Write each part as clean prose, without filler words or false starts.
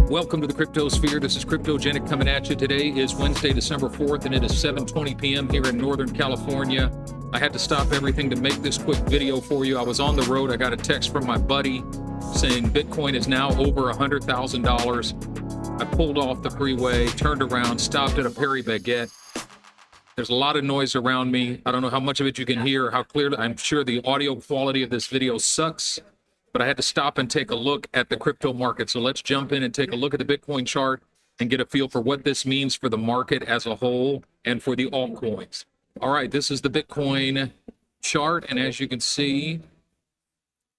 Welcome to the Cryptosphere. This is Cryptogenic coming at you. Today is Wednesday, December 4th, and it is 7:20 p.m. here in Northern California. I had to stop everything to make this quick video for you. I was on the road. I got a text from my buddy saying Bitcoin is now over $100,000. I pulled off the freeway, turned around, stopped at a Perry Baguette. There's a lot of noise around me. I don't know how much of it you can hear, how clearly. I'm sure the audio quality of this video sucks, but I had to stop and take a look at the crypto market. So let's jump in and take a look at the Bitcoin chart and get a feel for what this means for the market as a whole and for the altcoins. All right, this is the Bitcoin chart, and as you can see,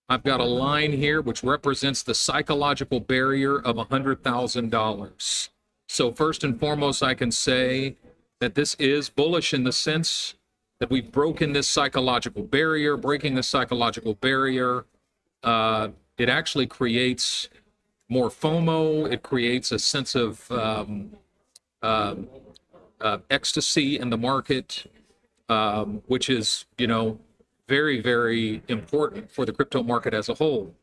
I've got a line here which represents the psychological barrier of $100,000. So first and foremost, I can say that this is bullish in the sense that we've broken this psychological barrier. Breaking the psychological barrier, it actually creates more FOMO. It creates a sense of ecstasy in the market, which is, very, very important for the crypto market as a whole.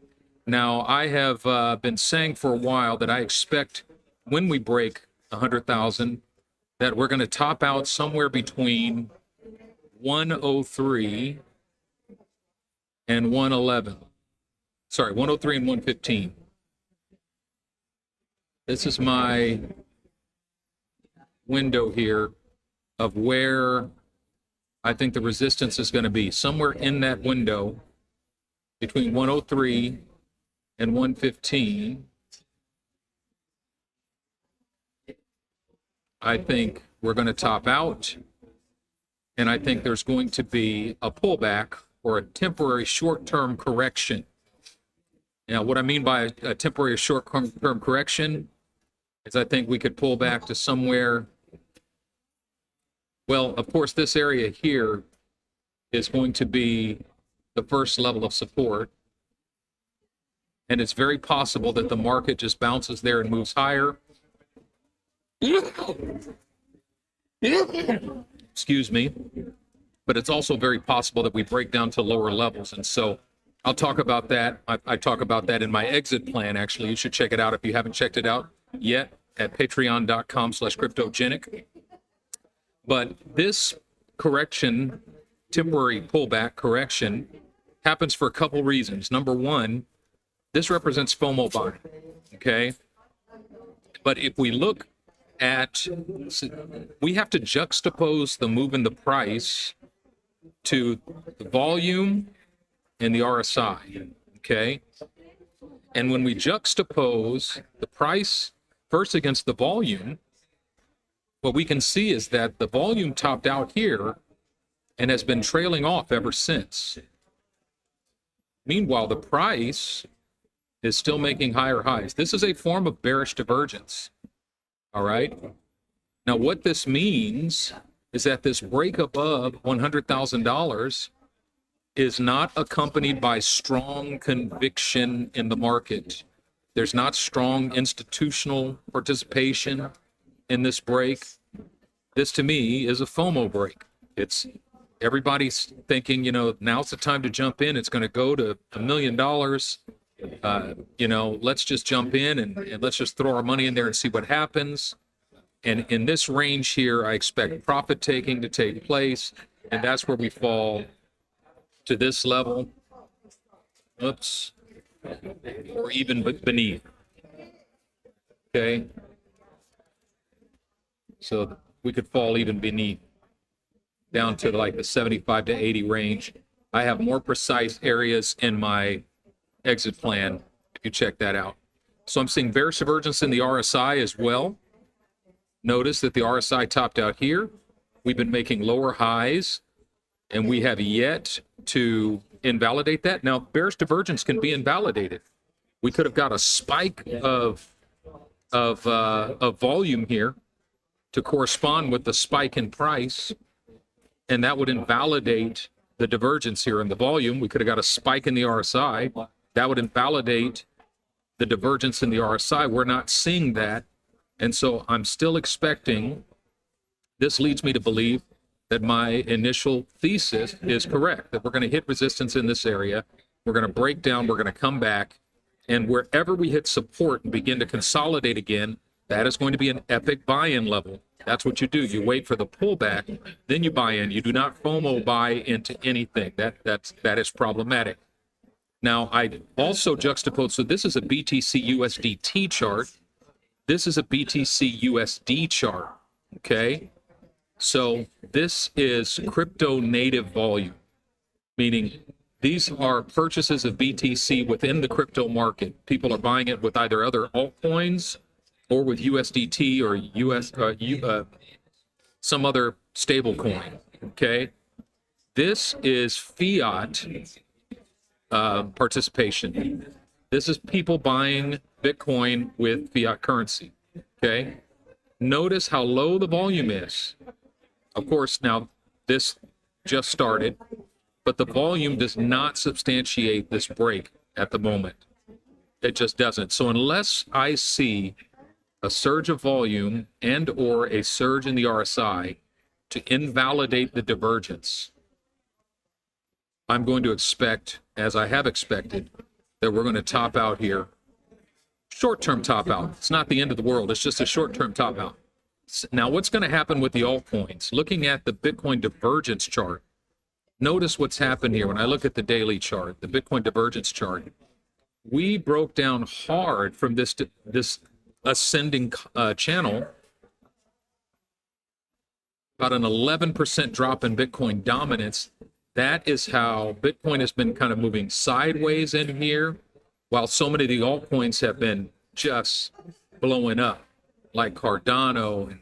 Now, I have been saying for a while that I expect when we break 100,000 that we're going to top out somewhere between 103 and 111. Sorry, 103 and 115. This is my window here of where I think the resistance is going to be. Somewhere in that window between 103 and 115. I think we're going to top out, and I think there's going to be a pullback or a temporary short-term correction. Now, what I mean by a temporary short-term correction is I think we could pull back to somewhere, well, of course, this area here is going to be the first level of support, and it's very possible that the market just bounces there and moves higher. Excuse me, but it's also very possible that we break down to lower levels, and so I'll talk about that. I talk about that in my exit plan. Actually, you should check it out if you haven't checked it out yet at patreon.com/cryptogenic. But this correction, temporary pullback correction, happens for a couple reasons. Number one, this represents FOMO buying, okay? But if we look at, we have to juxtapose the move in the price to the volume and the RSI, okay? And when we juxtapose the price first against the volume, what we can see is that the volume topped out here and has been trailing off ever since. Meanwhile, the price is still making higher highs. This is a form of bearish divergence. All right. Now, what this means is that this break above $100,000 is not accompanied by strong conviction in the market. There's not strong institutional participation in this break. This, to me, is a FOMO break. It's everybody's thinking, now's the time to jump in. It's going to go to $1 million. Let's just jump in and let's just throw our money in there and see what happens. And in this range here, I expect profit taking to take place, and that's where we fall to this level. Oops. Or even beneath. Okay. So we could fall even beneath, down to like the 75 to 80 range. I have more precise areas in my exit plan if you check that out. So I'm seeing bearish divergence in the RSI as well. Notice that the RSI topped out here. We've been making lower highs, and we have yet to invalidate that. Now, bearish divergence can be invalidated. We could have got a spike of volume here to correspond with the spike in price, and that would invalidate the divergence here in the volume. We could have got a spike in the RSI. That would invalidate the divergence in the RSI. We're not seeing that, and so I'm still expecting, this leads me to believe that my initial thesis is correct, that we're going to hit resistance in this area. We're going to break down, we're going to come back, And wherever we hit support and begin to consolidate again, that is going to be an epic buy-in level. That's what you do. You wait for the pullback, then you buy in. You do not FOMO buy into anything. That is problematic. Now, I also juxtapose, so this is a BTC USDT chart. This is a BTC USD chart, okay? So this is crypto native volume, meaning these are purchases of BTC within the crypto market. People are buying it with either other altcoins or with USDT or some other stable coin, okay? This is fiat participation. This is people buying Bitcoin with fiat currency, okay? Notice how low the volume is. Of course, now this just started, but the volume does not substantiate this break at the moment. It just doesn't. So unless I see a surge of volume and or a surge in the RSI to invalidate the divergence, I'm going to expect, as I have expected, that we're going to top out here. Short-term top out. It's not the end of the world. It's just a short-term top out. Now, what's going to happen with the altcoins? Looking at the Bitcoin divergence chart, notice what's happened here. When I look at the daily chart, the Bitcoin divergence chart, we broke down hard from this ascending channel, about an 11% drop in Bitcoin dominance. That is how Bitcoin has been kind of moving sideways in here, while so many of the altcoins have been just blowing up, like Cardano and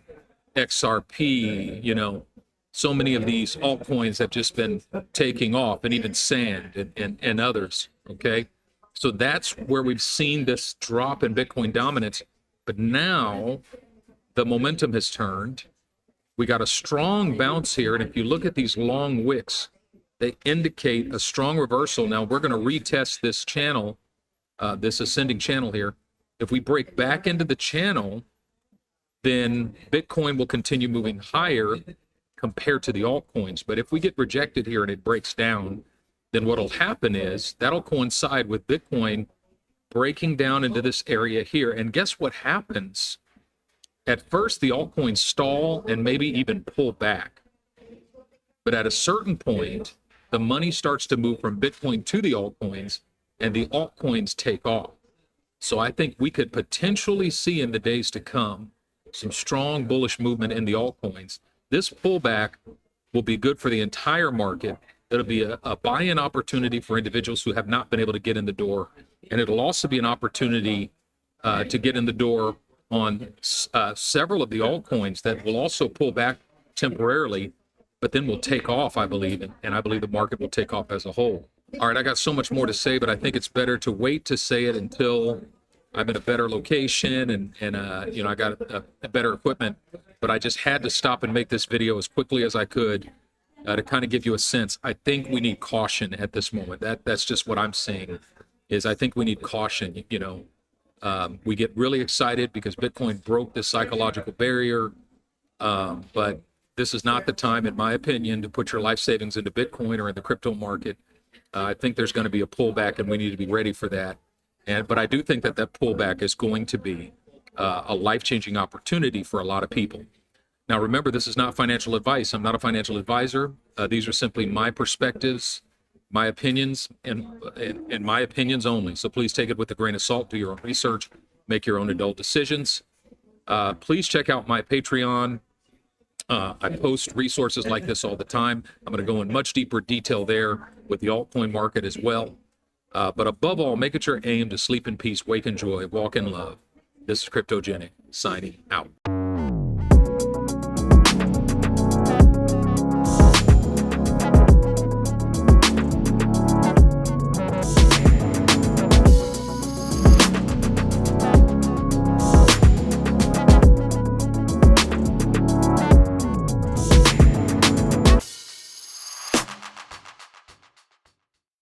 XRP, you know, so many of these altcoins have just been taking off, and even Sand and others, okay? So that's where we've seen this drop in Bitcoin dominance, but now the momentum has turned. We got a strong bounce here, and if you look at these long wicks, they indicate a strong reversal. Now we're going to retest this channel, this ascending channel here. If we break back into the channel, then Bitcoin will continue moving higher compared to the altcoins. But if we get rejected here and it breaks down, then what'll happen is that'll coincide with Bitcoin breaking down into this area here. And guess what happens? At first, the altcoins stall and maybe even pull back. But at a certain point, the money starts to move from Bitcoin to the altcoins, and the altcoins take off. So I think we could potentially see in the days to come some strong bullish movement in the altcoins. This pullback will be good for the entire market. It'll be a buy-in opportunity for individuals who have not been able to get in the door. And it'll also be an opportunity to get in the door on several of the altcoins that will also pull back temporarily, but then will take off, I believe, and I believe the market will take off as a whole. All right, I got so much more to say, but I think it's better to wait to say it until I'm in a better location and you know, I got a better equipment. But I just had to stop and make this video as quickly as I could to kind of give you a sense. I think we need caution at this moment. That's just what I'm saying, is I think we need caution. You know, we get really excited because Bitcoin broke this psychological barrier, but this is not the time, in my opinion, to put your life savings into Bitcoin or in the crypto market. I think there's going to be a pullback, and we need to be ready for that. But I do think that pullback is going to be a life-changing opportunity for a lot of people. Now, remember, this is not financial advice. I'm not a financial advisor. These are simply my perspectives, my opinions, and my opinions only. So please take it with a grain of salt. Do your own research. Make your own adult decisions. Please check out my Patreon. I post resources like this all the time. I'm going to go in much deeper detail there with the altcoin market as well. But above all, make it your aim to sleep in peace, wake in joy, walk in love. This is Cryptogenic, signing out.